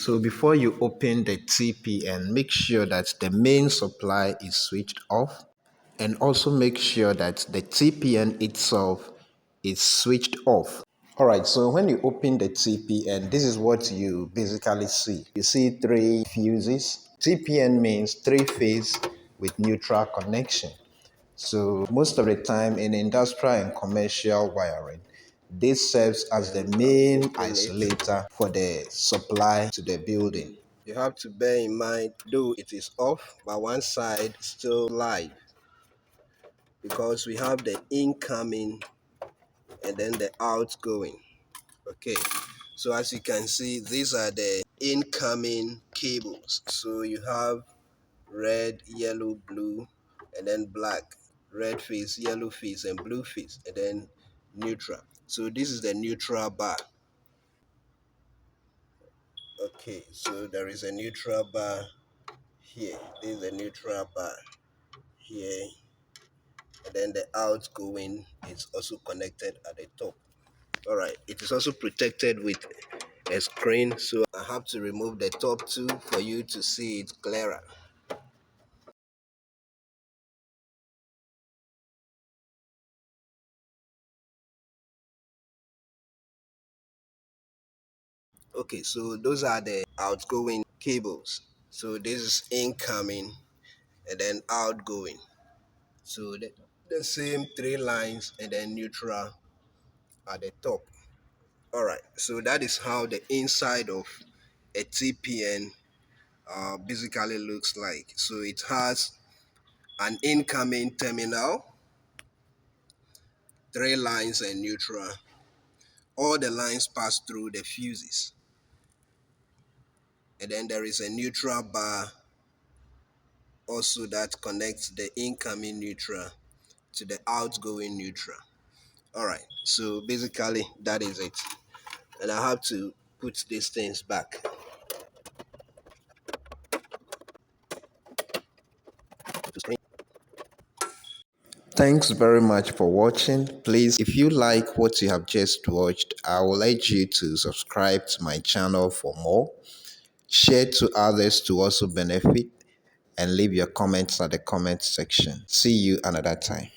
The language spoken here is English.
So before you open the TPN, make sure that the main supply is switched off, and also make sure that the TPN itself is switched off. All right, so when you open the TPN, this is what you basically see. You see three fuses. TPN means three phase with neutral connection. So most of the time in industrial and commercial wiring, this serves as the main isolator for the supply to the building. You have to bear in mind, though it is off, but one side still live because we have the incoming and then the outgoing. Okay, so as you can see, these are the incoming cables. So you have red, yellow, blue, and then black. Red phase, yellow phase, and blue phase, and then neutral. So this is the neutral bar. Okay, so there is a neutral bar here. This is a neutral bar here, and then the outgoing is also connected at the top. All right, it is also protected with a screen, so I have to remove the top two for you to see it clearer. Okay, so those are the outgoing cables. So this is incoming and then outgoing. So the same three lines and then neutral at the top. All right, so that is how the inside of a TPN basically looks like. So it has an incoming terminal, three lines and neutral. All the lines pass through the fuses. And then there is a neutral bar also that connects the incoming neutral to the outgoing neutral. All right, so basically that is it. And I have to put these things back to screen. Thanks very much for watching. Please, if you like what you have just watched, I will urge you to subscribe to my channel for more. Share to others to also benefit, and leave your comments at the comment section. See you another time.